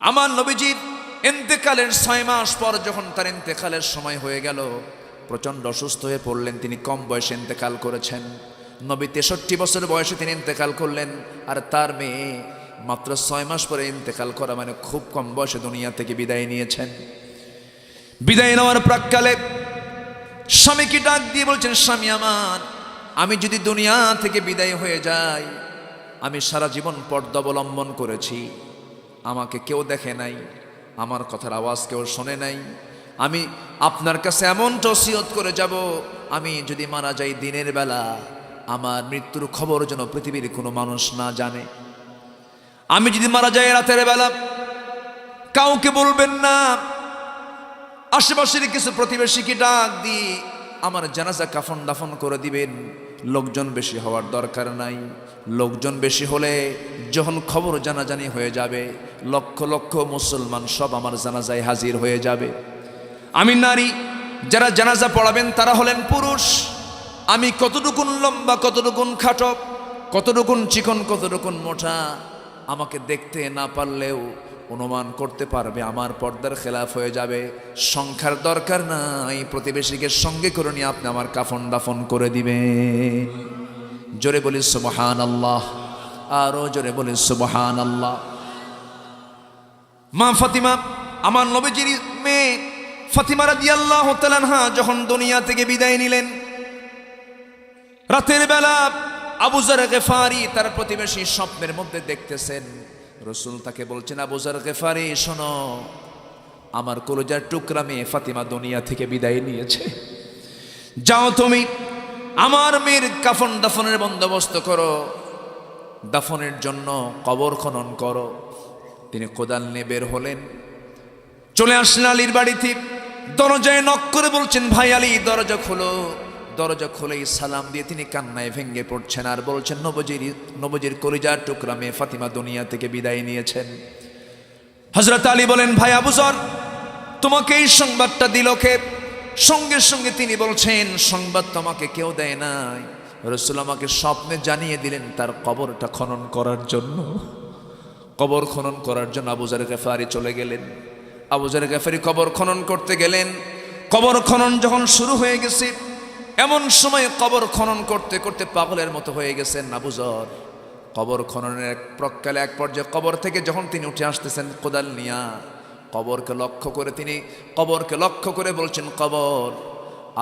আমার নবীজির ইন্তেকালের 6 মাস পর যখন তার ইন্তেকালের সময় হয়ে গেল, প্রচণ্ড অসুস্থ হয়ে পড়লেন। তিনি কম বয়সে ইন্তেকাল করেছেন। নবী 63 বছর বয়সে তিনি ইন্তেকাল করলেন, আর তার মেয়ে মাত্র 6 মাস পরে ইন্তেকাল করা, মানে খুব কম বয়সে দুনিয়া থেকে বিদায় নিয়েছেন। বিদায় নেওয়ার প্রাক্কালে স্বামীকে ডাক দিয়ে বলছেন, স্বামী আমার, আমি যদি দুনিয়া থেকে বিদায় হয়ে যাই, আমি সারা জীবন পর্দা অবলম্বন করেছি, আমাকে কেউ দেখে নাই, আমার কথার আওয়াজ কেউ শোনে নাই। আমি আপনার কাছে এমনটা ওসিয়ত করে যাব, আমি যদি মারা যাই দিনের বেলা, আমার মৃত্যুর খবর যেন পৃথিবীর কোনো মানুষ না জানে। আমি যদি মারা যাই রাতের বেলা, কাউকে বলবেন না। আশেপাশের কিছু প্রতিবেশীকে ডাক দিয়ে আমার জানাজা কাফন দাফন করে দিবেন। লোকজন বেশি হওয়ার দরকার নাই। লোকজন বেশি হলে যখন খবর জানাজানি হয়ে যাবে, লক্ষ লক্ষ মুসলমান সব আমার জানাজায় হাজির হয়ে যাবে। আমি নারী, যারা জানাজা পড়াবেন তারা হলেন পুরুষ। আমি কতটুকুন লম্বা, কতটুকুন খাটো, কতটুকুন চিকন, কতটুকুন মোটা, আমাকে দেখতে না পারলেও অনুমান করতে পারবে আমার পর্দার খেলাফ হয়ে যাবে। সংখ্যার দরকার নাই, প্রতিবেশীকে সঙ্গে করে নিয়ে আপনি আমার কাফন দাফন করে দিবেন। জোরে বলি সুবহানাল্লাহ, আরো জোরে বলি সুবহানাল্লাহ। মা ফাতিমা, আমার নবীজির মেয়ে ফাতিমা রাদিয়াল্লাহু তাআলা আনহা যখন দুনিয়া থেকে বিদায় নিলেন, রাতের বেলা আবু যর গিফারি তার প্রতিবেশী স্বপ্নের মধ্যে দেখতেছেন। রাসূল তাকে বলছেন, আবু যর গিফারি শোনো, আমার কলিজার টুকরা মেয়ে ফাতিমা দুনিয়া থেকে বিদায় নিয়েছে। যাও তুমি আমার মেয়ের কাফন দাফনের বন্দোবস্ত করো, দাফনের জন্য কবর খনন করো। তিনি কোদাল নিয়ে বের হলেন, চলে আসলেন আলীর বাড়িতে। দরজায় নক করে বলছেন, ভাই আলী দরজা খোলো। দরজা খুলেই সালাম দিয়ে তিনি কান্নায় ভেঙে পড়ছেন আর বলছেন, নবীজির কলিজার টুকরা মেয়ে ফাতিমা দুনিয়া থেকে বিদায় নিয়েছেন। হযরত আলী বলেন, ভাই আবু যর, তোমাকে এই সংবাদটা দিল কে? সঙ্গে সঙ্গে তিনি বলছেন, সংবাদ তোমাকে কেউ দেয় নাই, রাসূল আমাকে স্বপ্নে জানিয়ে দিলেন তার কবরটা খনন করার জন্য। কবর খনন করার জন্য আবু যর গিফারি চলে গেলেন। আবু যর গিফারি কবর খনন করতে গেলেন। কবর খনন যখন শুরু হয়ে গেছে, এমন সময় কবর খনন করতে করতে পাগলের মতো হয়ে গেছেন আবু যর। কবর খননের এক প্রকালে এক পর্যায়ে কবর থেকে যখন তিনি উঠে আসতেছেন কোদাল নিয়া, কবরকে লক্ষ্য করে বলছেন, কবর,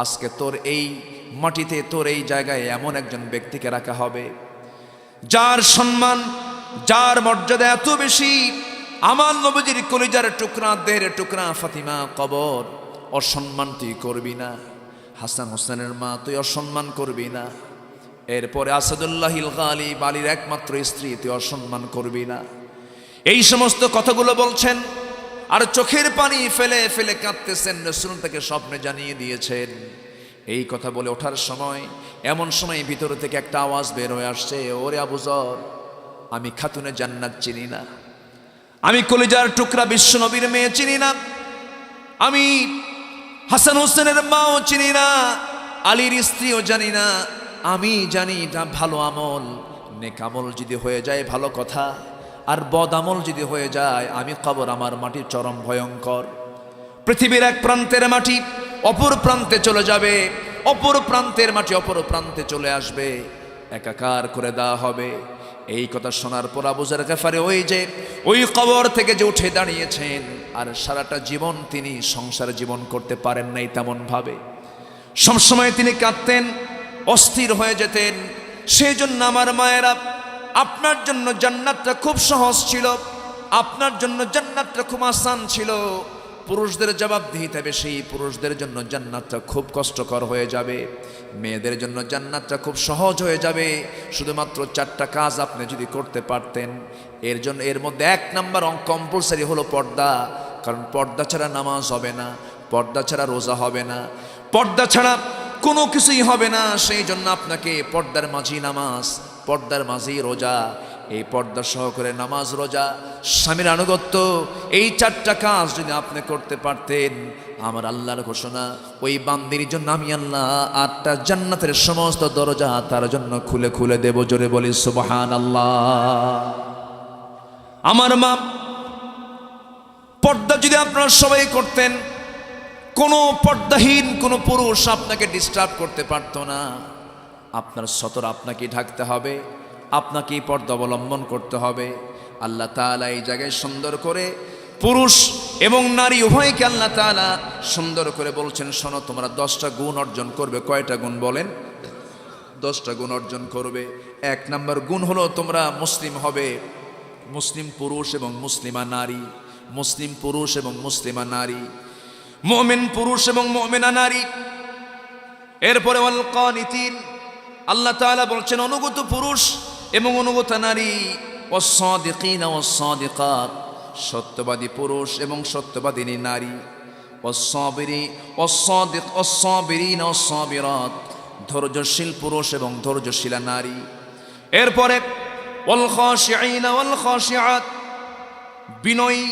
আজকে তোর এই মাটিতে, তোর এই জায়গায় এমন একজন ব্যক্তিকে রাখা হবে যার সম্মান, যার মর্যাদা এত বেশি। আমার নবীজির কলিজার টুকরা, দেহের টুকরা ফাতিমা, কবর অসম্মান তুই করবি না। হাসান হোসেনের মা, তুই অসম্মান করবি না। এরপরে আসাদুল্লাহিল গালিব, আলীর একমাত্র স্ত্রী, তুই অসম্মান করবি না। এই সমস্ত কথাগুলো বলছেন আর চোখের পানি ফেলে ফেলে কাঁদতেছেন। রাসূল তাকে স্বপ্নে জানিয়ে দিয়েছেন। এই কথা বলে ওঠার সময়, এমন সময় ভিতর থেকে একটা আওয়াজ বের হয়ে আসছে, ওরে আবু যর, আমি খাতুনে জান্নাত চিনি না, আমি কলিজার টুকরা বিশ্ব নবীর মেয়ে চিনি না, আমি হাসান হোসেনের মাও চিনি না, আলীর স্ত্রীও জানি না। আমি জানি এটা ভালো আমল, নেক আমল যদি হয়ে যায় ভালো কথা, আর বদ আমল যদি হয়ে যায়, আমি কবর, আমার মাটি চরম ভয়ঙ্কর। পৃথিবীর এক প্রান্তের মাটি অপর প্রান্তে চলে যাবে, অপর প্রান্তের মাটি অপর প্রান্তে চলে আসবে, একাকার করে দেওয়া হবে। এই কথা শোনার পর আবু যর গিফারি ওই কবর থেকে যে উঠে দাঁড়িয়েছেন, আর সারাটা জীবন তিনি সংসার জীবন করতে পারেন নাই তেমন ভাবে। সবসময় তিনি কাঁদতেন, অস্থির হয়ে যেতেন। সেই জন্য আমার মায়েরা, আপনার জন্য জান্নাতটা খুব সহজ ছিল, আপনার জন্য জান্নাতটা খুব আসান ছিল। পুরুষদের জবাবদিহিতা বেশি, পুরুষদের জন্য জান্নাতটা খুব কষ্টকর হয়ে যাবে। মেয়েদের জন্য জান্নাতটা খুব সহজ হয়ে যাবে। শুধুমাত্র 4টা কাজ আপনি যদি করতে পারতেন। এর মধ্যে 1 নাম্বার কম্পালসারি হলো পর্দা। কারণ পর্দা ছাড়া নামাজ হবে না, পর্দা ছাড়া রোজা হবে না, পর্দা ছাড়া কোনো কিছুই হবে না। সেই জন্য আপনাকে পর্দার মাঝি নামাজ, পর্দার মাঝি রোজা, এই পর্দা সহকারে নামাজ, রোজা, স্বামীর আনুগত্য, এই 4টা কাজ যদি আপনি করতে পারতেন, আমার আল্লাহর ঘোষণা, ওই বান্দির জন্য আমি আল্লাহ 8টা জান্নাতের সমস্ত দরজা তার জন্য খুলে খুলে দেব। জোরে বলি সুবহানাল্লাহ। আমার মা পর্দা যদি আপনারা সবাই করতেন, কোনো পর্দাহীন কোনো পুরুষ আপনাকে ডিস্টার্ব করতে পারতো না। আপনার সতর আপনাকে ঢাকতে হবে, আপনাকেই পর্দা অবলম্বন করতে হবে। আল্লাহ তাআলা এই জায়গায় সুন্দর করে পুরুষ এবং নারী উভয়কে আল্লাহ তাআলা সুন্দর করে বলছেন, শোনো তোমরা 10টা গুণ অর্জন করবে। কয়টা গুণ বলেন? 10টা গুণ অর্জন করবে। 1 নম্বর গুণ হলো তোমরা মুসলিম হবে, মুসলিম পুরুষ এবং মুসলিমা নারী, মুসলিম পুরুষ এবং মুসলিমা নারী, মুমিন পুরুষ এবং মুমিনা নারী। এরপরে ওয়াল কানিতিন, আল্লাহ তাআলা বলছেন অনুগত পুরুষ এবং অনুগত নারী, ওয়াস সাদিকিনা ওয়াস সাদিকাত, সত্যবাদী পুরুষ এবং সত্যবাদিনী নারী, ওয়াস সাবিরি ওয়াস সাদিক ওয়াস সাবিরিনা ওয়াস সাবিরাত, ধৈর্যশীল পুরুষ এবং ধৈর্যশীলা নারী। এরপরে ওয়াল খাশিঈনা ওয়াল খাশিআত, বিনয়ী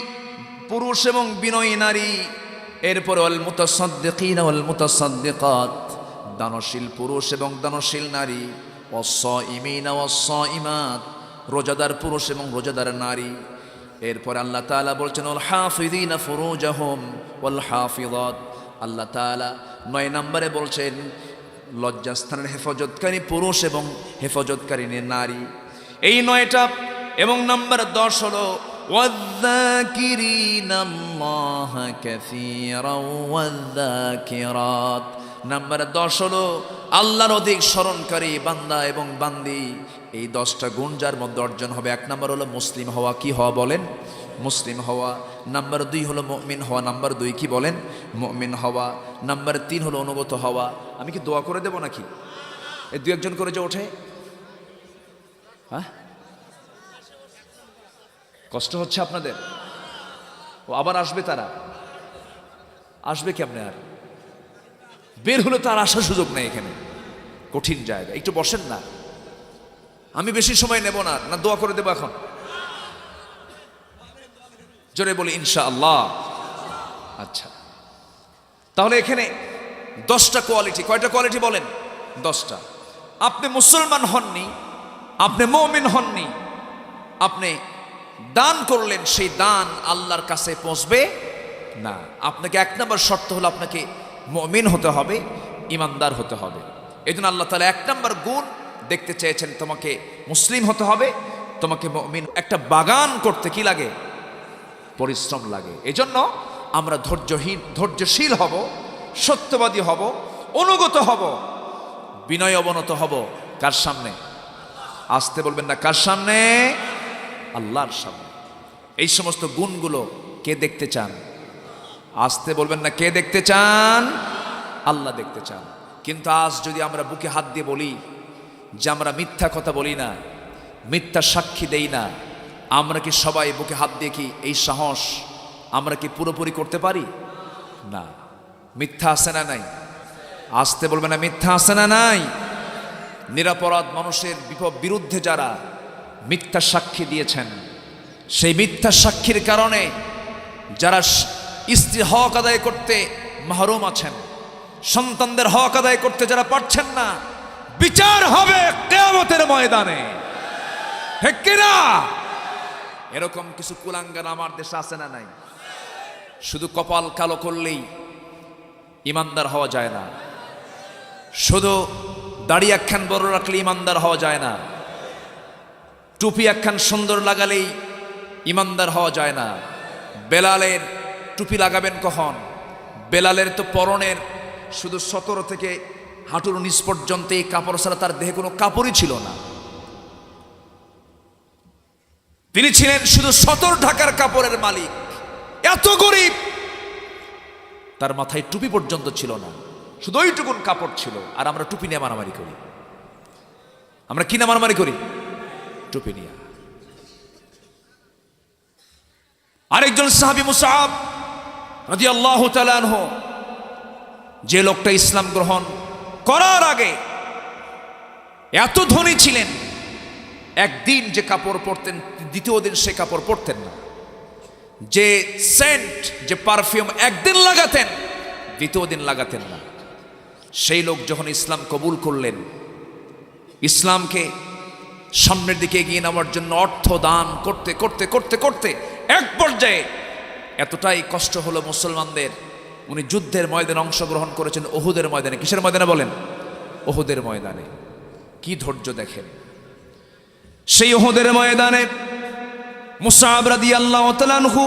পুরুষ এবং বিনয়ী নারী। এরপরে ওয়াল মুতাসাদ্দিকিনা ওয়াল মুতাসাদ্দিকাত, দানশীল পুরুষ এবং দানশীল নারী। ওয়াস সাইমিনা ওয়াস সাইমাত, রোজাদার পুরুষ এবং রোজাদার নারী। এরপর আল্লাহ তাআলা বলছেন ওয়াল হাফিযিনা ফুরুজাহুম ওয়াল হাফিযাত, আল্লাহ তাআলা 9 নম্বরে বলছেন লজ্জাস্থানের হেফাজতকারী পুরুষ এবং হেফাজতকারী নারী। এই 9টা। এবং নাম্বার 10 হলো ওয়াযযাকিরিনাল্লাহা কাসীরাও ওয়াযযাকিরাত, নাম্বার 10 হলো আল্লাহর অধিক স্মরণকারী বান্দা এবং বান্দি। এই 10টা গুণ যার মধ্যে অর্জন হবে, 1 নম্বর হলো মুসলিম হওয়া। কি হওয়া বলেন? মুসলিম হওয়া। নাম্বার 2 হলো মুমিন হওয়া। নাম্বার 2 কি বলেন? মুমিন হওয়া। নাম্বার 3 হলো অনুগত হওয়া। আমি কি দোয়া করে দেব নাকি? এই 2-1 করে যে ওঠে, হ্যাঁ কষ্ট হচ্ছে আপনাদের? ও আবার আসবে, তারা আসবে কেমনে? আর বের হলে তার আসার সুযোগ নেই, এখানে কঠিন জায়গা। একটু বসেন না, আমি বেশি সময় নেব না। না দোয়া করে দেবো এখন? জোরে বলি ইনশাআল্লাহ। আচ্ছা, তাহলে এখানে 10টা কোয়ালিটি। কয়টা কোয়ালিটি বলেন? 10টা। আপনি মুসলমান হননি, আপনি মুমিন হননি, আপনি দান করলেন, সেই দান আল্লাহর কাছে পৌঁছবে না। আপনাকে 1 নম্বর শর্ত হলো আপনাকে মুমিন হতে হবে, ইমানদার হতে হবে। এই জন্য আল্লাহ তাআলা 1 নম্বর গুণ দেখতে চেয়েছেন, তোমাকে মুসলিম হতে হবে, তোমাকে মুমিন। একটা বাগান করতে কি লাগে? পরিশ্রম লাগে। এজন্য আমরা ধৈর্যশীল হব, সত্যবাদী হব, অনুগত হব, বিনয় অবনত হব। কার সামনে? আসতে বলবেন না, কার সামনে? আল্লাহর সামনে। এই সমস্ত গুণগুলো কে দেখতে চান? আসতে বলবেন না, কে দেখতে চান? আল্লাহ দেখতে চান। কিন্তু আজ যদি আমরা বুকে হাত দিয়ে বলি যে আমরা মিথ্যা কথা বলি না, মিথ্যা সাক্ষী দেই না, আমরা কি সবাই বুকে হাত দিয়ে কি এই সাহস আমরা কি পুরোপুরি করতে পারি? না। মিথ্যা আছে না নাই? আসতে বলবে না, মিথ্যা আছে না নাই? নিরপরাধ মানুষের বিরুদ্ধে যারা মিথ্যা সাক্ষী দিয়েছেন, সেই মিথ্যা সাক্ষীর কারণে যারা স্ত্রীর হক আদায় করতে মাহরুম আছেন, সন্তানদের হক আদায় করতে যারা পারছেন না, বিচার হবে কিয়ামতের ময়দানে। ঠিক কিনা? এরকম কিছু কুলাঙ্গার আমার দেশে আছে না নাই? শুধু কপাল কালো করলেই ইমানদার হওয়া যায় না, শুধু দাড়ি একখান বড় রাখলে ইমানদার হওয়া যায় না, টুপি একখান সুন্দর লাগালেই ইমানদার হওয়া যায় না। বেলালের টুপি লাগাবেন কখন? বেলালের তো পরনের শুধু 17 থেকে হাঁটুর নিচ পর্যন্ত এই কাপড় ছাড়া তার দেহে কোনো কাপড়ই ছিল না। তিনি ছিলেন শুধু 17 ঢাকার কাপড়ের মালিক। এত গরিব, তার মাথায় টুপি পর্যন্ত ছিল না, শুধু ওইটুকুন কাপড় ছিল। আর আমরা টুপি নিয়ে মারামারি করি। আমরা কি না মারামারি করি? টুপি নিয়ে। আরেকজন সাহাবী মুসআব রাদিয়াল্লাহু তাআলা আনহু, যে লোকটা ইসলাম গ্রহণ করার আগে এত ধনী ছিলেন, একদিন যে কাপড় পরতেন দ্বিতীয় দিন সে কাপড় পরতেন না। যে সেন্ট, যে পারফিউম একদিন লাগাতেন দ্বিতীয় দিন লাগাতেন না। সেই লোক যখন ইসলাম কবুল করলেন, ইসলামকে সামনের দিকে এগিয়ে নেওয়ার জন্য অর্থ দান করতে করতে করতে করতে এক পর্যায়ে এতটাই কষ্ট হলো মুসলমানদের, উনি যুদ্ধের ময়দানে অংশগ্রহণ করেছেন, উহুদের ময়দানে। কিসের ময়দানে বলেন? উহুদের ময়দানে। কি ধৈর্য দেখেন। সেই উহুদের ময়দানে মুসআব রাদিয়াল্লাহু তাআলা আনহু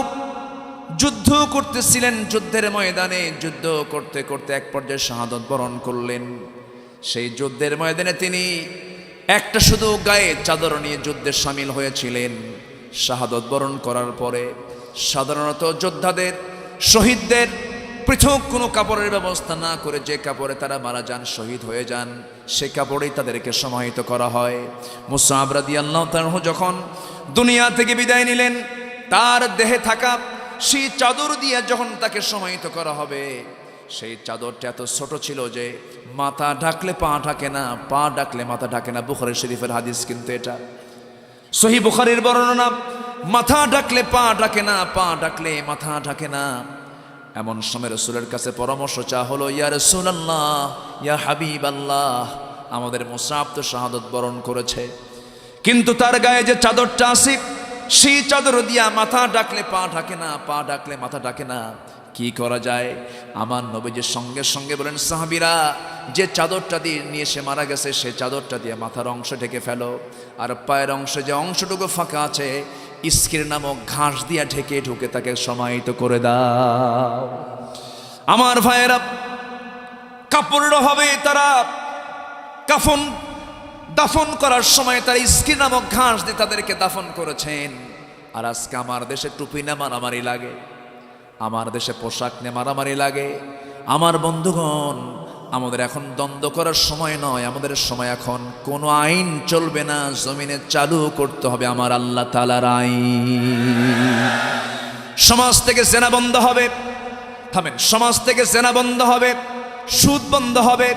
যুদ্ধ করতেছিলেন। যুদ্ধের ময়দানে যুদ্ধ করতে করতে এক পর্যায়ে শাহাদাত বরণ করলেন। সেই যুদ্ধের ময়দানে তিনি একটা শুধু গায়ে চাদর নিয়ে যুদ্ধে সামিল হয়েছিলেন। শাহাদাত বরণ করার পরে সাধারণত যোদ্ধাদের, শহীদদের পৃথক কোনো কাপড়ের ব্যবস্থা না করে যে কাপড়ে তারা মারা যান, শহীদ হয়ে যান, সে কাপড়েই তাদেরকে সমাহিত করা হয়। মুসআব রাদিয়াল্লাহু তাআলা যখন দুনিয়া থেকে বিদায় নিলেন, তার দেহে থাকা সেই চাদর দিয়ে যখন তাকে সমাহিত করা হবে, সেই চাদরটা এত ছোট ছিল যে মাথা ঢাকলে পা ঢাকে না, পা ঢাকলে মাথা ঢাকে না। বুখারী শরীফের হাদিস কিন্তু এটা, সহিহ বুখারীর বর্ণনা। মাথা ঢাকলে পা ঢাকে না, পা ঢাকলে মাথা ঢাকে না। এমন সময় রাসূলের কাছে পরামর্শ চাওয়া হলো, ইয়া রাসূলুল্লাহ, ইয়া হাবিবাল্লাহ, আমাদের মুসআব তো শাহাদাত বরণ করেছে, কিন্তু তার গায়ে যে চাদরটা আছে সেই চাদর দিয়া মাথা ঢাকলে পা ঢাকে না, পা ঢাকলে মাথা ঢাকে না, কি করা যায়? আমার নবীজির সঙ্গে সঙ্গে বলেন, সাহাবীরা, যে চাদরটা দিয়ে নিয়ে সে মারা গেছে সেই চাদরটা দিয়ে মাথার অংশ ঢেকে ফেলো, আর পায়ের অংশে যে অংশটুকু ফাঁকা আছে ইস্কির নামক ঘাস দিয়া ঢেকে ঢুকে তাকে সমাহিত করে দাও। আমার ভাইয়েরা, কাপড়ের হবে তারা কাফন দাফন করার সময় তারা ইস্কির নামক ঘাস দিয়ে তাদেরকে দাফন করেছেন। আর আজকে আমার দেশে টুপি না মারামারি লাগে, আমার দেশে পোশাক নিয়ে মারামারি লাগে। আমার বন্ধুগণ, আমাদের এখন দ্বন্দ্ব করার সময় নয়, আমাদের সময় এখন কোনো আইন চলবে না, জমিনে চালু করতে হবে আমার আল্লাহ তাআলার আইন। সমাজ থেকে জেনা বন্ধ হবে, থামেন, সমাজ থেকে জেনা বন্ধ হবে, সুদ বন্ধ হবে,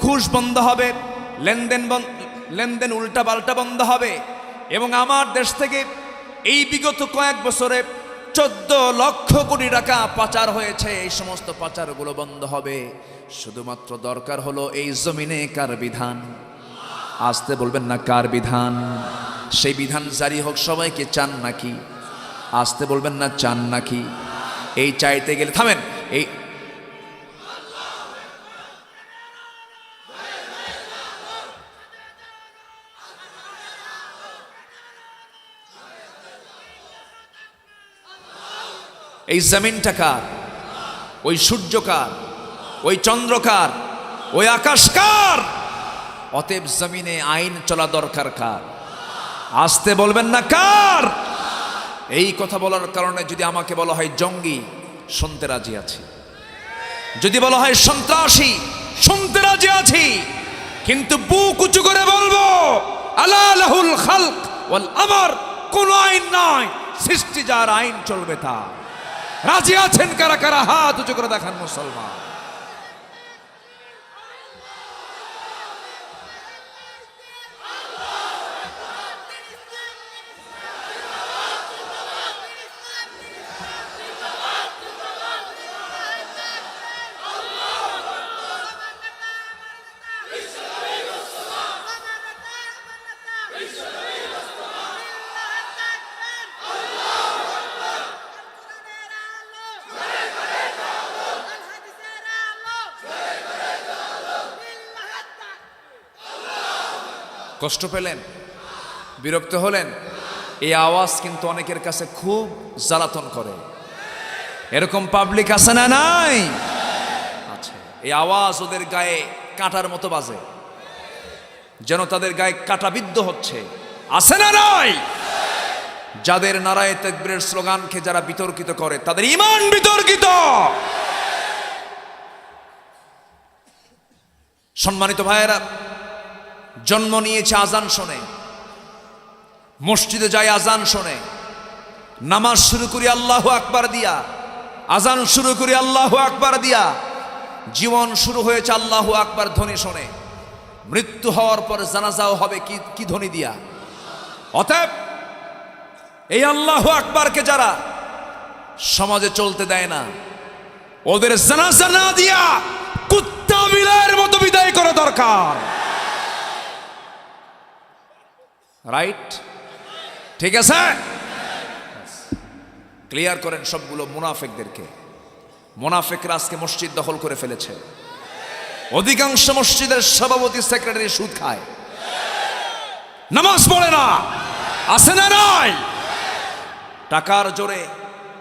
ঘুষ বন্ধ হবে, লেনদেন উল্টা পাল্টা বন্ধ হবে। এবং আমার দেশ থেকে এই বিগত কয়েক বছরে 14 লক্ষ কোটি টাকা পাচার হয়েছে, এই সমস্ত পাচারগুলো বন্ধ হবে। শুধুমাত্র দরকার হলো এই জমিনে কার বিধান? আসতে বলবেন না, কার বিধান? সেই বিধান জারি হোক। সবাইকে চান নাকি? আসতে বলবেন না, চান নাকি? এই চাইতে গেলে, থামেন, এই জমিনটা কার? ওই সূর্য কার? ওই চন্দ্র কার? ওই আকাশ কার? অতএব জমিনে আইন চলা দরকার কার? আসতে বলবেন না, কার? এই কথা বলার কারণে যদি আমাকে বলা হয় জঙ্গি, শুনতে রাজি আছি। যদি বলা হয় সন্ত্রাসী, শুনতে রাজি আছি। কিন্তু বুক উঁচু করে বলবো, আলা লাহুল খালক ওয়াল আমর, কোন আইন নয়, সৃষ্টি যার, আইন চলবে তা। রাজি আছেন কারা কারা? হাত উঁচু করে দেখান মুসলমান। কষ্ট পেলেন? বিরক্ত হলেন? এই আওয়াজ কিন্তু অনেকের কাছে খুব জ্বালাতন করে। এরকম পাবলিক আছে না নাই? আচ্ছা, এই আওয়াজ ওদের গায়ে কাঁটার মতো বাজে, যেন তাদের গায়ে কাঁটা বিদ্ধ হচ্ছে। আছে না নাই? যাদের নারায়ে তাকবীরের স্লোগানকে যারা বিতর্কিত করে, তাদের ঈমান বিতর্কিত। সম্মানিত ভাইয়েরা, জন্ম নিয়েছে আজান শোনে, মসজিদে যায় আজান শোনে, নামাজ শুরু করি আল্লাহু আকবার দিয়া, আজান শুরু করি আল্লাহু আকবার দিয়া, জীবন শুরু হয়েছে আল্লাহু আকবার ধ্বনি শোনে। মৃত্যু হওয়ার পর জানাজাও হবে কি ধ্বনি দিয়া? অতএব এই আল্লাহু আকবারকে যারা সমাজে চলতে দেয় না, ওদের জানাজা না দিয়া কুত্তা বিলাইয়ের মতো বিদায় করা দরকার। রাইট? ঠিক আছে? ক্লিয়ার করেন সবগুলো মুনাফিকদেরকে। মুনাফিকরা আজকে মসজিদ দখল করে ফেলেছে। অধিকাংশ মসজিদের সভাপতি সেক্রেটারি সুদ খায়, নামাজ পড়ে না, আছে না নাই? টাকার জোরে,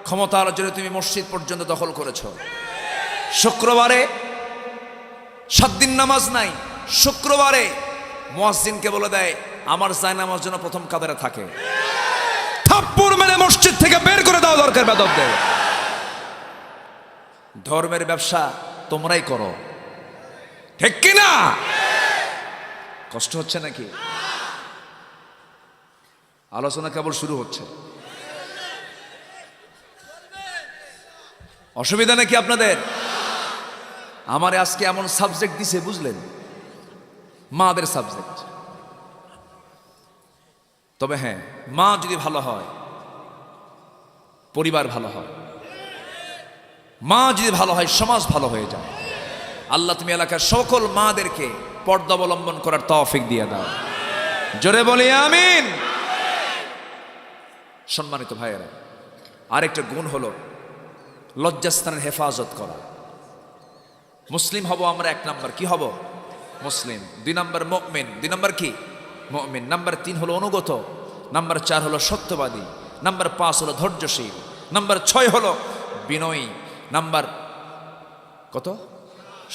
ক্ষমতার জোরে তুমি মসজিদ পর্যন্ত দখল করেছো। শুক্রবারে 7 দিন নামাজ নাই, শুক্রবারে মুয়াজ্জিনকে বলে দেয় আমার জায়নামাজ যেন প্রথম কাতারে থাকে। থাপ্পড় মেরে মসজিদ থেকে বের করে দাও দরকার বেদবদের। ধর্মের ব্যবসা তোমরাই করো, ঠিক কিনা? কষ্ট হচ্ছে নাকি? আলোচনা কেবল শুরু হচ্ছে, অসুবিধা নাকি আপনাদের? আমারে আজকে এমন সাবজেক্ট দিছে বুঝলেন, মাদের সাবজেক্ট। তবে হ্যাঁ, মা যদি ভালো হয় পরিবার ভালো হয়, মা যদি ভালো হয় সমাজ ভালো হয়ে যায়। আল্লাহ তুমি এলাকার সকল মাদেরকে পর্দা অবলম্বন করার তৌফিক দিয়ে দাও, জোরে বলি আমিন। সম্মানিত ভাইয়েরা, আরেকটা গুণ হলো লজ্জাস্থানের হেফাজত করা। মুসলিম হব আমরা 1 নাম্বার, কি হব? মুসলিম। 2 নাম্বার মুমিন, 2 নাম্বার কি? মুমিন। নাম্বার 3 হলো অনুগত, নাম্বার 4 হলো সত্যবাদী, নাম্বার 5 হলো ধৈর্যশীল, নাম্বার 6 হলো বিনয়ী, নাম্বার কত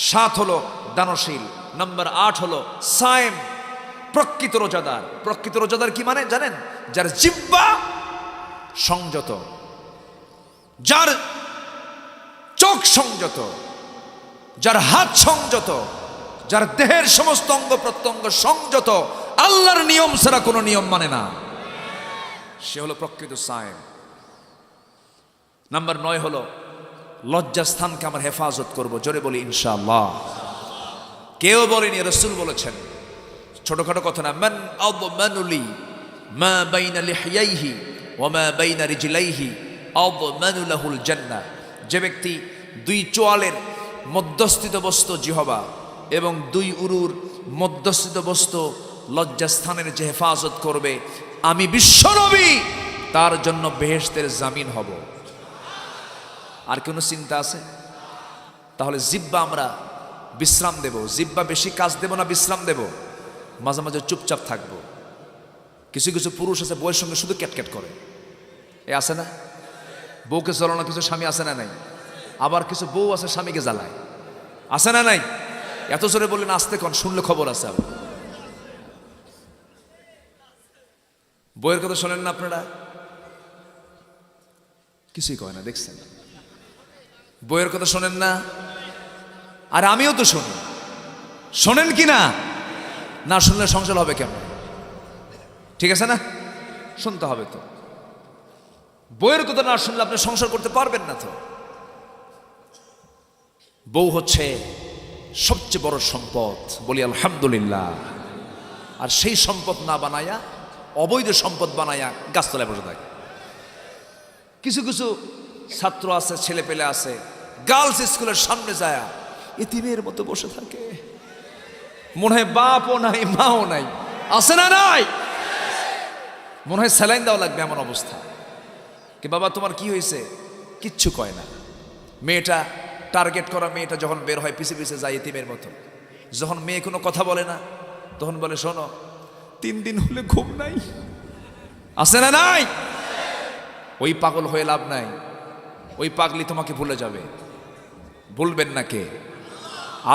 7 হলো দানশীল, নাম্বার 8 হলো সায়েম, প্রকৃত রোজাদার। প্রকৃত রোজাদার কি মানে জানেন? যার জিহ্বা সংযত, যার চোখ সংযত, যার হাত সংযত, যার দেহের সমস্ত অঙ্গ প্রত্যঙ্গ সংযত, আল্লাহর নিয়ম ছাড়া কোনো নিয়ম মানে না, সে হলো প্রকৃত সায়েম। নাম্বার 9 হলো লজ্জাস্থানকে আমরা হেফাজত করব, জোরে বলি ইনশাআল্লাহ। কেউ বলেনি, রাসূল বলেছেন। ছোটখাটো কথা না। মান আদমানুলি মা বাইনা লিহইয়াইহি ওয়া মা বাইনা রিজলাইহি আদমানু লাহুল জান্নাহ। যে ব্যক্তি 2 চোয়ালের মধ্যস্থিত বস্তু জিহবা এবং 2 উরুর মধ্যস্থিত বস্তু লজ্জাস্থানের যে হেফাজত করবে, আমি বিশ্বনবী তার জন্য বেহেশতের জামিন হব। আর কোনো চিন্তা আছে? তাহলে জিহ্বা আমরা বিশ্রাম দেব। জিহ্বা বেশি কাজ দেব না বিশ্রাম দেব? মাঝে মাঝে চুপচাপ থাকবো। কিছু কিছু পুরুষ আছে বউয়ের সঙ্গে শুধু ক্যাটক্যাট করে, এ আছে না? বউকে জ্বালানো কিছু স্বামী আছে না নাই? আবার কিছু বউ আছে স্বামীকে জ্বালায়, আছে না নাই? এত জোরে বললেন আসতে কোন, শুনলে খবর আছে। আবার বউয়ের কথা শোনেন না আপনারা? কিছুই কয় না, দেখছেন? বউয়ের কথা শোনেন না? আর আমিও তো শুনি, শোনেন কি না? না শুনলে সংসার হবে কেমন? ঠিক আছে না? শুনতে হবে তো। বউয়ের কথা না শুনলে আপনি সংসার করতে পারবেন না তো। বউ হচ্ছে সবচেয়ে বড় সম্পদ, বলি আলহামদুলিল্লাহ। আর সেই সম্পদ না বানায়া অবৈধ সম্পদ বানায়া গাছতলায় বসে থাকে। কিছু কিছু ছাত্র আছে, ছেলে পেলে আছে, গার্লস স্কুলের সামনে যায় এতিমের মতো বসে থাকে, মনে হয় বাপও নাই মাও নাই, আছে না নাই? মনে হয় স্যালাইন দেওয়া লাগবে এমন অবস্থা। কি বাবা তোমার কি হয়েছে? কিচ্ছু কয় না। মেয়েটা টার্গেট করা মেয়েটা যখন বের হয় পিছে পিছে যায় এতিমের মতো। যখন মেয়ে কোনো কথা বলে না তখন বলে শোনো 3 দিন হলে ঘুম নাই, আছে না নাই? ওই পাগল হয়ে লাভ নাই, ওই পাগলি তোমাকে ভুলে যাবে। ভুলবেন না কে?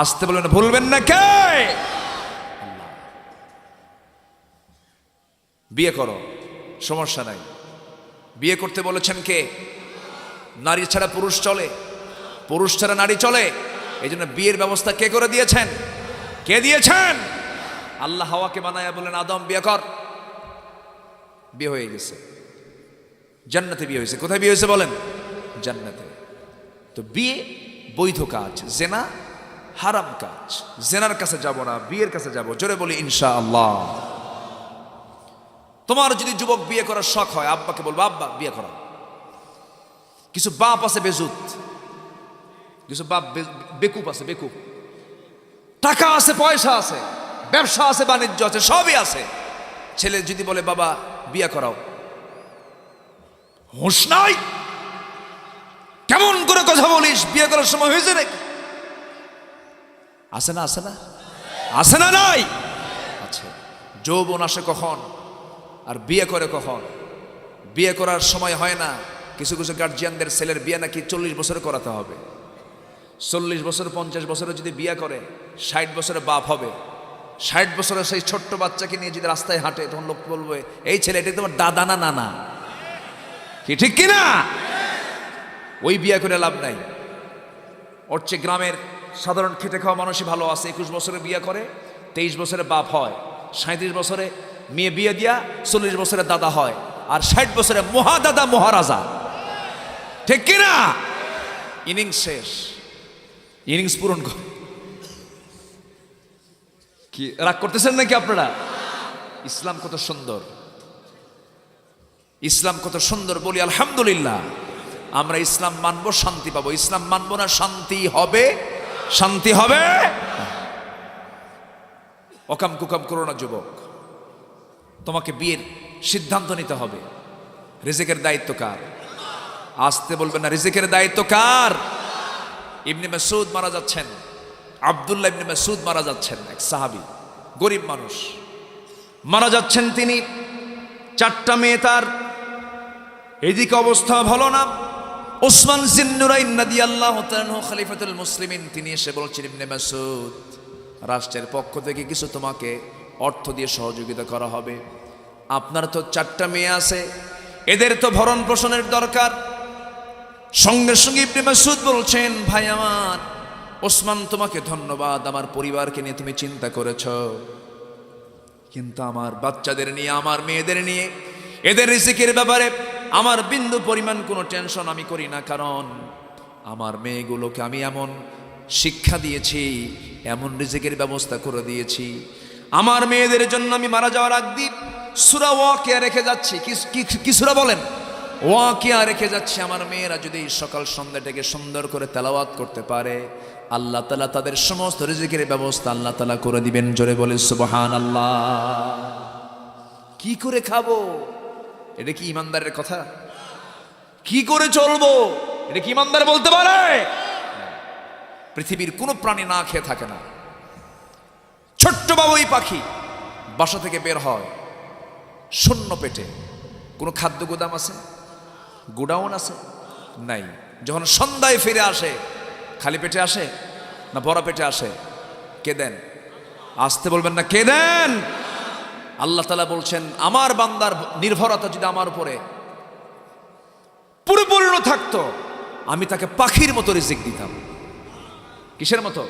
আসতে বলবেন ভুলবেন না কে? বিয়ে করো, সমস্যা নাই। বিয়ে করতে বলেছেন কে? নারী ছাড়া পুরুষ চলে, পুরুষ ছাড়া নারী চলে। এই জন্য বিয়ের ব্যবস্থা কে করে দিয়েছেন? কে দিয়েছেন? আল্লাহ হাওয়াকে বানায়া বলেন আদম বিয়ে কর। বিয়ে হয়ে গেছে, জান্নাতে বিয়ে হয়েছে। কোথায় বিয়ে হয়েছে বলেন? জান্নাতে। তো বিয়ে বৈধ কাজ, জেনা হারাম কাজ। জেনার কাছে যাব না, বিয়ের কাছে যাব। জোরে বলি ইনশাআল্লাহ। তোমার যদি যুবক বিয়ে করার শখ হয়, আব্বাকে বলবো আব্বা বিয়ে করা। কিছু বাপ আছে বেজুত, কিছু বাপ বেকুব আছে, বেকুব। টাকা আছে, পয়সা আছে, ব্যবসা আছে, বাণিজ্য আছে, সবই আছে। ছেলে যদি বলে বাবা বিয়ে করাও, হুঁশ নাই, বিয়ে করার সময় হয়েছে নাকি? আছে না, আছে না, আছে না নাই? আচ্ছা, যৌবন আসে কখন আর বিয়ে করে কখন? বিয়ে করার সময় হয় না। কিছু কিছু গার্জিয়ানদের ছেলের বিয়ে নাকি 40 বছরে করাতে হবে। 40 বছর 50 বছরে যদি বিয়ে করে 60 বছরে বাপ হবে। 60 বছরে সেই ছোট্ট বাচ্চাকে নিয়ে যদি রাস্তায় হাঁটে তখন লোক বলবে এই ছেলে এটা তোমার দাদা না নানা। কি ঠিক কিনা? ওই বিয়ে করে লাভ নাই। ওর চেয়ে গ্রামের সাধারণ খেটে খাওয়া মানুষই ভালো আছে। 21 বছরে বিয়ে করে 23 বছরে বাপ হয়, 37 বছরে মেয়ে বিয়ে দিয়া 40 বছরে দাদা হয়, আর 60 বছরে মহাদাদা মহারাজা। ঠিক কিনা? ইনিংস শেষ, ইনিংস পূরণ করে। কি রাগ করতেছেন নাকি আপনারা? ইসলাম কত সুন্দর, ইসলাম কত সুন্দর। বলি আলহামদুলিল্লাহ। আমরা ইসলাম মানবো, শান্তি পাবো। ইসলাম মানবো না, শান্তি হবে, শান্তি হবে। অকাম কুকাম করো না যুবক, তোমাকে বিয়ের সিদ্ধান্ত নিতে হবে। রিজিকের দায়িত্ব কার? আসতে বলবেন না, রিজিকের দায়িত্ব কার? ইবনে মাসউদ মারা যাচ্ছেন, আব্দুল্লাহ ইবনে মাসউদ মারা যাচ্ছেন, এক সাহাবী, গরিব মানুষ মারা যাচ্ছেন তিনি। 4টা মেয়ে তার। এদিকে অবস্থা ভালো না। ওসমান জিন্নুরাইন রাদিয়াল্লাহু তাআলা আনহু খলিফাতুল মুসলিমিন, তিনি এসে বলছেন ইবনে মাসউদ, রাষ্ট্রের পক্ষ থেকে কিছু তোমাকে অর্থ দিয়ে সহযোগিতা করা হবে। আপনার তো 4টা মেয়ে আছে, এদের তো ভরণ পোষণের দরকার। সঙ্গে সঙ্গে ইবনে মাসউদ বলছেন, ভাই আমার ওসমান, তোমাকে ধন্যবাদ, আমার পরিবারকে নিয়ে তুমি চিন্তা করেছো, কিন্তু আমার বাচ্চাদের নিয়ে, আমার মেয়েদের নিয়ে, এদের রিজিকের ব্যাপারে আমার বিন্দু পরিমাণ কোনো টেনশন আমি করি না। কারণ আমার মেয়েগুলোকে আমি এমন শিক্ষা দিয়েছি, এমন রিজিকের ব্যবস্থা করে দিয়েছি, আমার মেয়েদের জন্য আমি মারা যাওয়ার আগ দিয়ে সূরা ওয়াকিয়া রেখে যাচ্ছি। কি সূরা বলেন? ওয়াকিয়া রেখে যাচ্ছি। আমার মেয়েরা যদি সকাল সন্ধ্যাটাকে সুন্দর করে তেলাওয়াত করতে পারে, আল্লাহ তাআলা তাদের সমস্ত রিজিকের ব্যবস্থা আল্লাহ তাআলা করে দিবেন। জোরে বলে সুবহানাল্লাহ। কি করে খাবো? এটা কি ইমানদারের কথা? কি করে চলবো? এটা কি ইমানদার বলতে পারে? পৃথিবীর কোনো প্রাণী না খেয়ে থাকে না। ছোট্ট বাবুই পাখি বাসা থেকে বের হয় শূন্য পেটে। কোনো খাদ্য গোদাম আছে? গোডাউন আছে? নাই। যখন সন্ধ্যায় ফিরে আসে খালি পেটে আসে না ভরা পেটে আসে? কে দেন? আসতে বলবেন না, কে দেন? আল্লাহ তাআলা বলছেন, আমার বান্দার নির্ভরতা যদি আমার উপরে পরিপূর্ণ থাকতো, আমি তাকে পাখির মতো রিজিক দিতাম। কিসের মতো?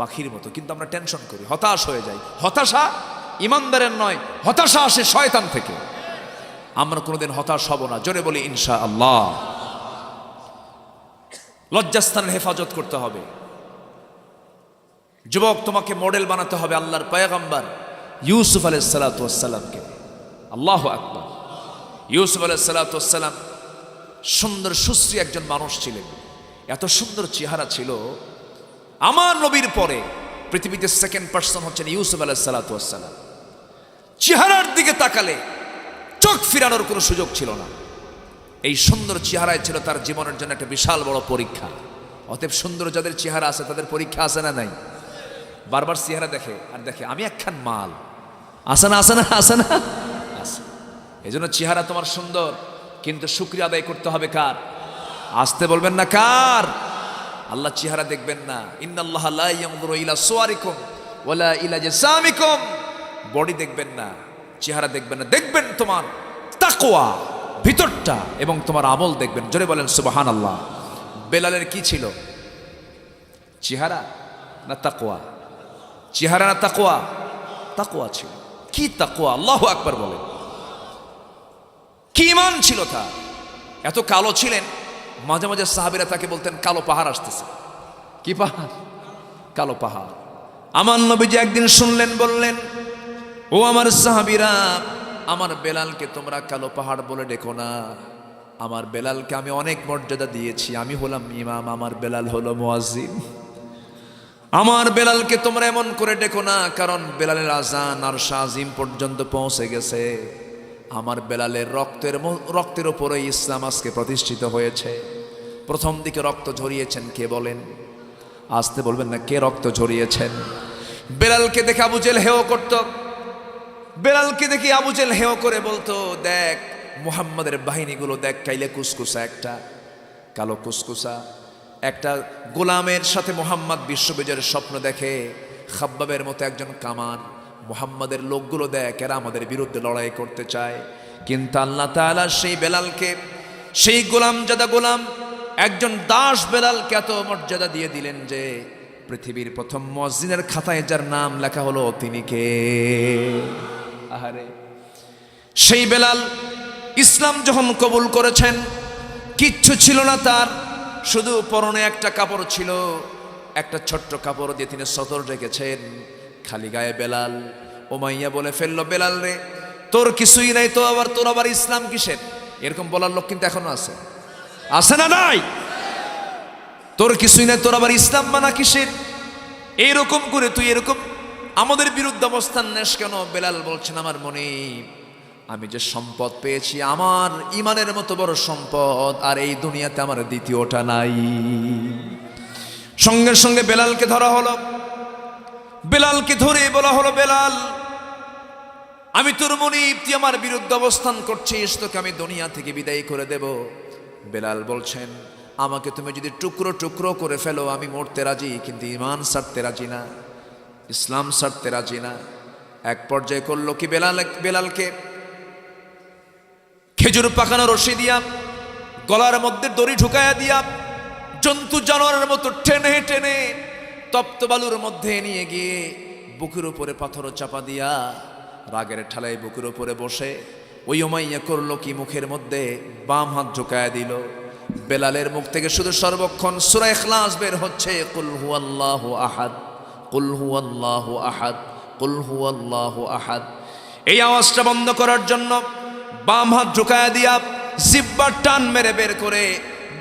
পাখির মতো। কিন্তু আমরা টেনশন করি, হতাশ হয়ে যাই। হতাশা ইমানদারের নয়, হতাশা আসে শয়তান থেকে। আমরা কোনোদিন হতাশ হব না। জোরে বলি ইনশাআল্লাহ। লজ্জাস্থানের হেফাজত করতে হবে। যুবক, তোমাকে মডেল বানাতে হবে আল্লাহর পয়গম্বর ইউসুফ আলাইহিস সালাতু ওয়াস সালামকে। আল্লাহু আকবার। ইউসুফ আলাইহিস সালাতু ওয়াস সালাম সুন্দর সুশ্রী একজন মানুষ ছিলেন। এত সুন্দর চেহারা ছিল। আমার নবীর পরে পৃথিবীতে সেকেন্ড পারসন হচ্ছেন ইউসুফ আলাইহিস সালাতু ওয়াস সালাম। চেহারার দিকে তাকালে চোখ ফিরানোর কোনো সুযোগ ছিল না। এই সুন্দর চেহারায় ছিল তার জীবনের জন্য একটা বিশাল বড় পরীক্ষা। অতএব সুন্দর যাদের চেহারা আছে তাদের পরীক্ষা আছে না নাই? বারবার চেহারা দেখে আর দেখে আমি একখান মাল। আছে না, আছে না, আছে না, আছে। এই জন্য চেহারা তোমার সুন্দর, কিন্তু শুকরিয়া আদায় করতে হবে কার? আসতে বলবেন না, কার? আল্লাহ চেহারা দেখবেন না। ইন্নাল্লাহা লা ইয়ানজুরু ইলা সুওয়ারিকুম ওয়ালা ইলা জাসামিকুম। বডি দেখবেন না, চেহারা দেখবেন না, দেখবেন তোমার তাকওয়া, ভিতরটা, এবং তোমার আমল দেখবেন। জোরে বলেন সুবহানাল্লাহ। বেলালের কি ছিল? চেহারা না তাকওয়া? চেহারা না তাকওয়া? তাকওয়া ছিল। কি তাকওয়া! আল্লাহু আকবার বলেন। কি ঈমান ছিল তার! এত কালো ছিলেন, মাঝে মাঝে সাহাবীরা তাকে বলতেন কালো পাহাড় আসতেছে। কি পাহাড়? কালো পাহাড়। আমার নবীজি একদিন শুনলেন, বললেন, ও আমার সাহাবীরা, আমার বেলালকে তোমরা কালো পাহাড় বলে ডেকো না। আমার বেলালকে আমি অনেক মর্যাদা দিয়েছি। আমি হলাম ইমাম, আমার বেলাল হলো মুয়াজ্জিন। আমার বেলালকে তোমরা এমন করে ডেকো না, কারণ বেলালের আজান আর শাজিম পর্যন্ত পৌঁছে গেছে। আমার বেলালের রক্তের উপরে ইসলাম আজকে প্রতিষ্ঠিত হয়েছে। প্রথম দিকে রক্ত ঝরিয়েছেন কে বলেন? আসতে বলবেন না, কে রক্ত ঝরিয়েছেন? বেলালকে দেখে আবু জেহেল হেয় করত। বেলালকে দেখে আবু জেহেল হেয় করে বলতো, দেখ মুহাম্মাদের বাহিনীগুলো দেখ, কাইলে কুসকুসা, একটা কালো কুসকুসা, একটা গোলামের সাথে মুহাম্মদ বিশ্ববিজয়ের স্বপ্ন দেখে। খাব্বাবের মতো একজন কামান, মুহাম্মাদের লোকগুলো দেখ, এরা আমাদের বিরুদ্ধে লড়াই করতে চায়। কিন্তু আল্লাহ তাআলা সেই বেলালকে, সেই গোলামজাদা গোলাম, একজন দাস বেলালকে এত মর্যাদা দিয়ে দিলেন যে পৃথিবীর প্রথম মুয়াজ্জিনের খাতায় যার নাম লেখা হলো তিনি কে? আহারে, সেই বেলাল ইসলাম যখন কবুল করেছেন, কিচ্ছু ছিল না তার, শুধু পরনে একটা কাপড় ছিল, একটা ছোট্ট কাপড় দিয়ে তিনি সতর রেখেছেন, খালি গায়ে বেলাল। উমাইয়া বলে ফেললো, বেলাল রে তোর কিছুই নাই তো আবার তোর আবার ইসলাম কিসের? এরকম বলার লোক কিন্তু এখনো আছে, আছে না নাই? তোর কিছুই নাই, তোর আবার ইসলাম মানা কিসের? এইরকম করে তুই এরকম আমাদের বিরুদ্ধে অবস্থান নেস কেন? বেলাল বলছেন, আমার মনে আমি যে সম্পদ পেয়েছি, আমার ইমানের মতো বড় সম্পদ আর এই দুনিয়াতে আমার দ্বিতীয়টা নাই। সঙ্গে সঙ্গে বেলালকে ধরা হলো। বেলালকে ধরে বলা হলো, বেলাল আমি তোর মনিব, তুই আমার বিরুদ্ধে অবস্থান করছিস, তোকে আমি দুনিয়া থেকে বিদায় করে দেব। বেলাল বলছেন, আমাকে তুমি যদি টুকরো টুকরো করে ফেলো আমি মরতে রাজি, কিন্তু ইমান ছাড়তে রাজি না, ইসলাম ছাড়তে রাজি না। এক পর্যায়ে করলো কি, বেলালকে খেজুর পাকানো রশি দিয়া গলার মধ্যে দড়ি ঢুকাইয়া দিয়া জন্তু জানোয়ারের মতো টেনে টেনে তপ্ত বালুর মধ্যে নিয়ে গিয়ে বুকের উপরে পাথর চাপা দিয়া রাগের ঠালায় বুকের উপরে বসে ওই উমাইয়া করলো কি, মুখের মধ্যে বাম হাত ঢুকায়া দিল। বেলালের মুখ থেকে শুধু সর্বক্ষণ সূরা ইখলাস বের হচ্ছে, কুল হুয়াল্লাহু আহাদ, কুল হুয়াল্লাহু আহাদ, কুল হুয়াল্লাহু আহাদ। এই আওয়াজটা বন্ধ করার জন্য বাম হাত ঢুকায়া দিয়া জিহ্বার টান মেরে বের করে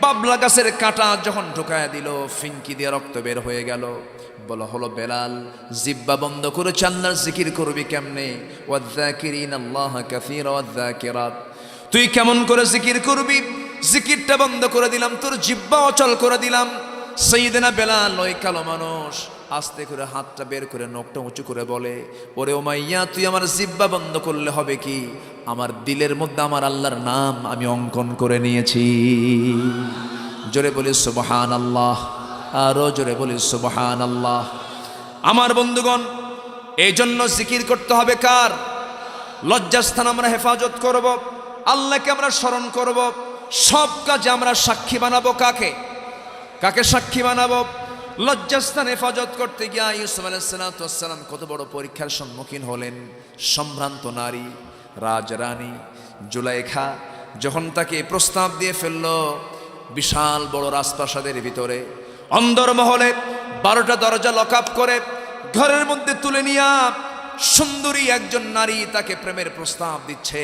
বাবলা গাছের কাঁটা যখন ঢুকায়া দিল, ফিঙ্কি দিয়ে রক্ত বের হয়ে গেল। বলা হলো, বেলাল জিহ্বা বন্ধ করে আল্লাহর জিকির করবি কেমনে? ওয়াযাকিরিনাল্লাহা কাসীরা ওয়াযাকিরাত, তুই কেমন করে জিকির করবি? জিকিরটা বন্ধ করে দিলাম, তোর জিহ্বা অচল করে দিলাম। সাইয়েদনা বেলাল ওই কালো মানুষ আস্তে করে হাতটা বের করে নখটা উঁচু করে বলে, ওরে উমাইয়া তুই আমার জিহ্বা বন্ধ করলে হবে কি? আমার দিলের মধ্যে আমার আল্লাহর নাম আমি অঙ্কন করে নিয়েছি। জোরে বলি সুবহানাল্লাহ, আরো জোরে বলি সুবহানাল্লাহ। আমার বন্ধুগণ, এই জন্য জিকির করতে হবে কার? লজ্জাস্থান আমরা হেফাজত করব, আল্লাহকে আমরা স্মরণ করব, সব কাজে আমরা সাক্ষী বানাবো কাকে? কাকে সাক্ষী বানাবো? লজ্জাস্থান হেফাজত করতে গিয়া ইউসুফ আলাইহিস সালাম কত বড় পরীক্ষার সম্মুখীন হলেন। সম্ভ্রান্ত নারী রাজরানী জুলাইখা যখন তাকে প্রস্তাব দিয়ে ফেলল বিশাল বড় রাজপ্রাসাদের ভিতরে, অন্দরমহলে 12টা দরজা লক আপ করে ঘরের মধ্যে তুলে নিয়া সুন্দরী একজন নারী তাকে প্রেমের প্রস্তাব দিচ্ছে।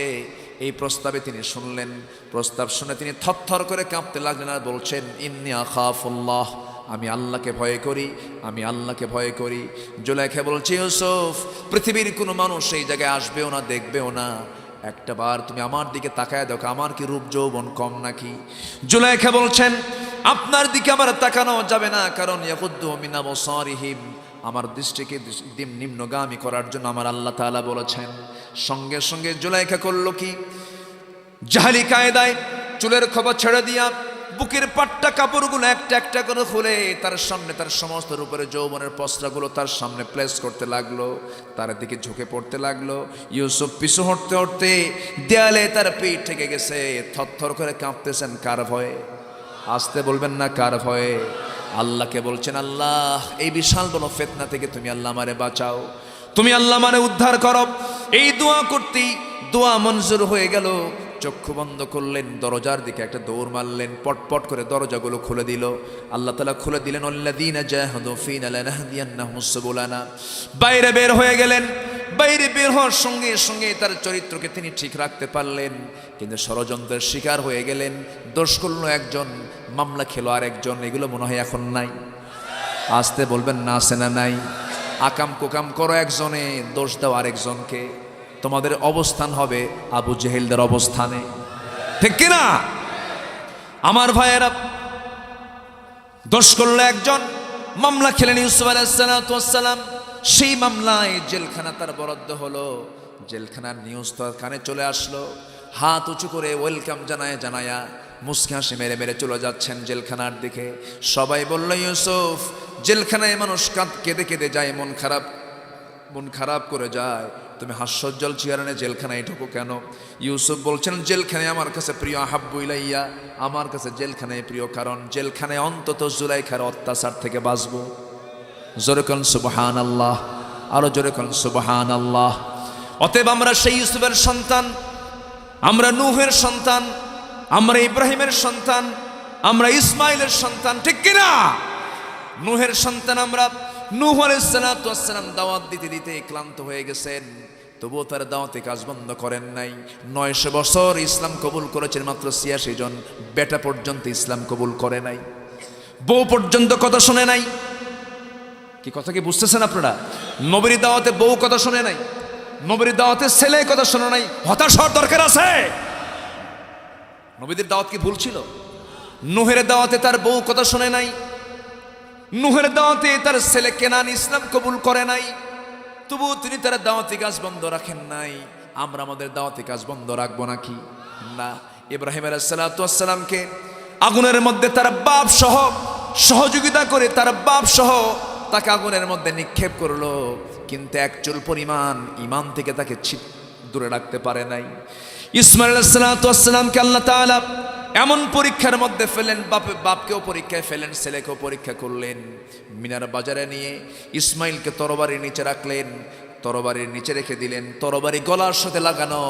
এই প্রস্তাবে তিনি শুনলেন, প্রস্তাব শুনে তিনি থরথর করে কাঁপতে লাগলেন আর বলছেন, ইন্নী আখাফুল্লাহ, আমি আল্লাহকে ভয় করি, আমি আল্লাহকে ভয় করি। জুলাইখা বলছে, ইউসুফ পৃথিবীর কোনো মানুষ এই জায়গায় আসবেও না, দেখবেও না, একটা বার তুমি আমার দিকে তাকায় দেখো, আমার কি রূপ যৌবন কম নাকি? জুলাইখা বলছেন, আপনার দিকে আমার তাকানো যাবে না, কারণ ইয়াকুদ্দু মিন আবসারিহিম, আমার দৃষ্টিকে নিম্নগামী করার জন্য আমার আল্লাহ তাআলা বলেছেন। সঙ্গে সঙ্গে জুলাইখা করলো কি, জাহেলি কায়দায় চুলের খবর ছেড়ে দিয়া বুকের পাট্টা কাপড়গুলো একটা একটা করে খুলে তার সামনে তার সমস্ত উপরে যৌবনের পসরাগুলো তার সামনে প্লেস করতে লাগলো, তার দিকে ঝুঁকে পড়তে লাগলো। ইউসুফ পিছু হটতে হটতে দেয়ালে তার পিঠ ঠেকে গেছে, থরথর করে কাঁপতেছেন। কার ভয়ে? আসতে বলবেন না, কার ভয়ে? আল্লাহকে বলছেন, আল্লাহ এই বিশাল বড় ফিতনা থেকে তুমি আল্লাহ আমারে বাঁচাও, তুমি আল্লাহ আমারে উদ্ধার করো। এই দোয়া করতেই দোয়া মঞ্জুর হয়ে গেল। চক্ষু বন্ধ করলেন, দরজার দিকে একটা দৌড় মারলেন, পটপট করে দরজাগুলো খুলে দিল। আল্লাহ তাআলা খুলে দিলেন, আল্লাযীনা জাহাদু ফীনা লানাহদিয়ান্নাহুম সুবুলানা। বাইরে বের হয়ে গেলেন। বাইরে বের হওয়ার সঙ্গে সঙ্গে তার চরিত্রকে তিনি ঠিক রাখতে পারলেন, কিন্তু ষড়যন্ত্রের শিকার হয়ে গেলেন। দোষ করলো একজন, মামলা খেলো আর একজন। এগুলো মনে হয় এখন নাই। আসতে বলবেন না, আছে না নাই? আকাম কুকাম করো একজনে, দোষ দাও আরেকজনকে। তোমাদের অবস্থান হবে আবু জেহেলদের অবস্থানে, ঠিক কিনা? আমার ভাইয়েরা, দোষ করলো একজন, মামলা খেলেন ইউসুফ আলাইহিস সালাম। সেই মামলায় জেলখানা তার বরাদ্দ হলো। জেলখানার নিউজ তার কানে চলে আসলো। হাত উঁচু করে ওয়েলকাম জানায়া মুস্কি হাসি মেরে মেরে চলে যাচ্ছেন জেলখানার দিকে। সবাই বলল, ইউসুফ, জেলখানায় মানুষ কেঁদে কেঁদে যায়, মন খারাপ করে যায়, তুমি হাস্যোজ্জ্বল চেহারা জেলখানায় ঢুকো কেন? ইউসুফ বলছেন, জেলখানায় আমার কাছে প্রিয়, আহাব্বু ইলাইয়া, আমার কাছে জেলখানায় প্রিয়, কারণ জেলখানায় অন্তত জুলাইখার অত্যাচার থেকে বাঁচবো। জোরে কোন সুবহানাল্লাহ, আরো জোরে কোন সুবহানাল্লাহ। অতএব আমরা সেই ইউসুফের সন্তান, আমরা নূহের সন্তান, আমরা ইব্রাহিমের সন্তান, আমরা ইসমাইলের সন্তান, ঠিক কিনা? নূহের সন্তান আমরা। নূহ আলাইহিস সালাম দাওয়াত দিতে দিতে ক্লান্ত হয়ে গেছেন, তবুও তার দাওয়াতে কাজ বন্ধ করেন নাই। 900 বছর ইসলাম কবুল করেছেন, মাত্র 86 জন। বেটা পর্যন্ত ইসলাম কবুল করে নাই, বউ পর্যন্ত কথা শুনে নাই। কি কথা কি বুঝতেছেন আপনারা? নবীর দাওয়াতে বউ কথা শুনে নাই, নবীর দাওয়াতে ছেলে কথা শুনে নাই। হতাশ হওয়ার দরকার আছে? নবীদের দাওয়াত কি ভুল ছিল? নূহের দাওয়াতে তার বউ কথা শুনে নাই, নূহের দাওয়াতে তার ছেলে কেনান ইসলাম কবুল করে নাই, তবু তিনি তার দাওয়াতি কাজ বন্ধ রাখেন নাই। আমরা আমাদের দাওয়াতি কাজ বন্ধ রাখবো নাকি? না। ইব্রাহিম আলাইহিস সালামকে আগুনের মধ্যে তার বাপ সহ সহযোগিতা করে, তার বাপ সহ তাকে আগুনের মধ্যে নিক্ষেপ করলো, কিন্তু এক চুল পরিমাণ ইমান থেকে তাকে দূরে রাখতে পারে নাই। ইসমাইল আলাইহিস সালামকে আল্লাহ তাআলা এমন পরীক্ষার মধ্যে ফেলেন, বাপকেও পরীক্ষায় ফেলেন, ছেলেকেও পরীক্ষা করলেন। মিনার বাজারে নিয়ে ইসমাইলকে তরবারির নিচে রাখলেন, তরবারির নিচে রেখে দিলেন, তরবারি গলার সাথে লাগানো।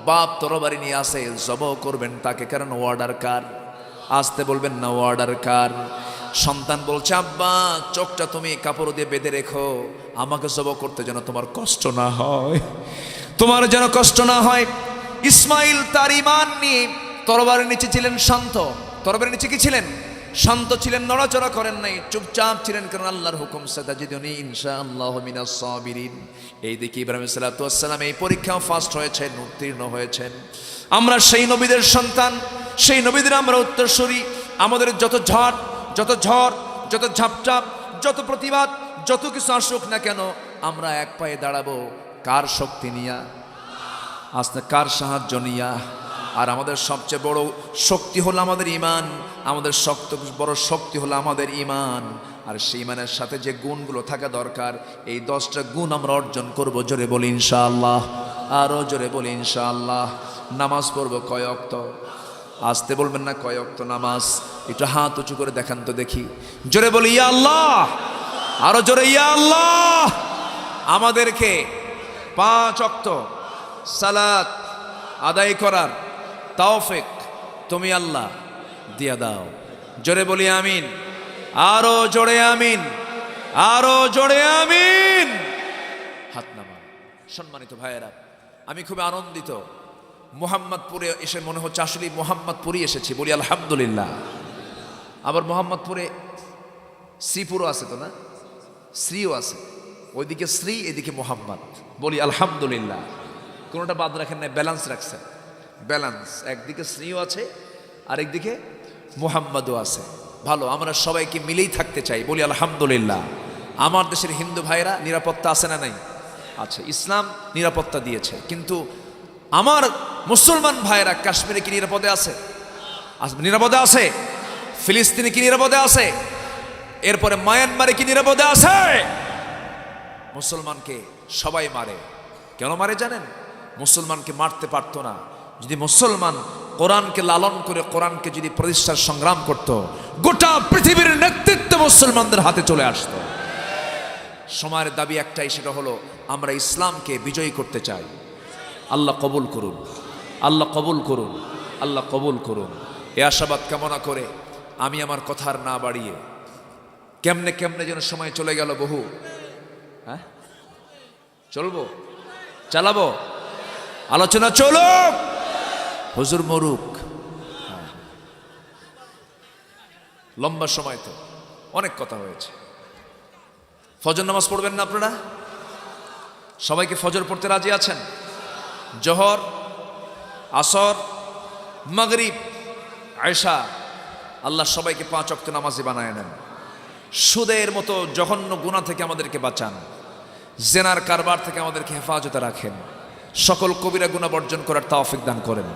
বাপ তরবারি নিয়ে আসে, জবাহ করবেন তাকে, কারণ ওয়ার্ডার কার? আসতে বলবেন না, ওয়ার্ডার কার? সন্তান বলছে, আব্বা, চোখটা তুমি কাপড় দিয়ে বেঁধে রেখো, আমাকে জবাহ করতে যেন তোমার কষ্ট না হয়, তোমার যেন কষ্ট না হয়। ইসমাইল তার ঈমান নিয়ে তরবারির নিচে ছিলেন শান্ত। তরবারির নিচে কি ছিলেন? শান্ত ছিলেন, নড়াচড়া করেন নাই, চুপচাপ ছিলেন, কারণ আল্লাহর হুকুম, সাতাজিদুনি ইনশাআল্লাহু মিনাস সাবিরিন। এই দিকে ইব্রাহিম আলাইহিস সালাম এই পরীক্ষাও ফার্স্ট হয়েছেন, উত্তীর্ণ হয়েছেন। আমরা সেই নবীদের সন্তান, সেই নবীদের আমরা উত্তরসূরি। আমাদের যত ঝড়, যত ঝাপটাপ, যত প্রতিবাদ, যত কিছু আসুক না কেন, আমরা এক পায়ে দাঁড়াবো। কার শক্তি নিয়া? আস্তে কার সাহায্য নিয়া? আর আমাদের সবচেয়ে বড় শক্তি হলো আমাদের ঈমান। আমাদের বড় শক্তি হলো আমাদের ঈমান। আর সেই ঈমানের সাথে যে গুণগুলো থাকা দরকার, এই 10টা গুণ আমরা অর্জন করব। জোরে বলি ইনশাআল্লাহ, আরো জোরে বলি ইনশাআল্লাহ। নামাজ পড়বো কয় ওয়াক্ত? আসতে বলবেন না, কয় ওয়াক্ত নামাজ? একটু হাত উঁচু করে দেখান তো দেখি। জোরে বলি ইয়া আল্লাহ, আরো জোরে ইয়া আল্লাহ। আমাদেরকে 5 ওয়াক্ত সালাত আদায় করার তৌফিক তুমি আল্লাহ দিয়া দাও। জোরে বলি আমিন, আরো জোরে আমিন, আরো জোরে আমিন। হাত নামান। সম্মানিত ভাইয়েরা, আমি খুব আনন্দিত। মোহাম্মদপুরে এসে মনে হচ্ছে আসলে মোহাম্মদপুরে এসেছি, বলি আলহামদুলিল্লাহ। আবার মোহাম্মদপুরে শ্রীপুরও আছে তো না? শ্রীও আছে, ওইদিকে শ্রী, এদিকে মোহাম্মদ, বলি আলহামদুলিল্লাহ। কোনোটা বাদ রাখেন না, ব্যালেন্স রাখছেন, ব্যালেন্স। একদিকে শ্রীও আছে, আরেকদিকে মুহাম্মাদও আছে। ভালো, আমরা সবাইকে মিলেই থাকতে চাই, বলি আলহামদুলিল্লাহ। আমার দেশের হিন্দু ভাইরা নিরাপত্তা আছে না নাই? আছে। ইসলাম নিরাপত্তা দিয়েছে, কিন্তু আমার মুসলমান ভাইরা কাশ্মীরে কি নিরাপদে আছে? নিরাপদে আছে। ফিলিস্তিনে কি নিরাপদে আছে? এরপরে মায়ানমারে কি নিরাপদে আছে? মুসলমানকে সবাই মারে। কেন মারে জানেন? মুসলমানকে মারতে পারতো না। যদি মুসলমান কোরআনকে লালন করে, কোরআনকে যদি প্রতিষ্ঠার সংগ্রাম করত, গোটা পৃথিবীর নেতৃত্ব মুসলমানদের হাতে চলে আসতো। সময়ের দাবি একটাই, সেটা হলো আমরা ইসলামকে বিজয়ী করতে চাই। আল্লাহ কবুল করুন, আল্লাহ কবুল করুন, আল্লাহ কবুল করুন। এ আশাবাদ কামনা করে আমি আমার কথার না বাড়িয়ে, কেমনে কেমনে যেন সময় চলে গেল বহু। হ্যাঁ, চলবো, চালাবো, আলোচনা চলুক, হুজুর মরুক। লম্বা সময় তো অনেক কথা হয়েছে। ফজর নামাজ পড়বেন না আপনারা? সবাইকে ফজর পড়তে রাজি আছেন? জোহর, আসর, মাগরিব, আয়েশা আল্লাহ সবাইকে 5 ওয়াক্ত নামাজি বানায় নেন। সুদের মতো জঘন্য গুনাহ থেকে আমাদেরকে বাঁচান, জেনার কারবার থেকে আমাদেরকে হেফাজতে রাখেন, সকল কবিরা গুনাহ বর্জন করার তৌফিক দান করেন।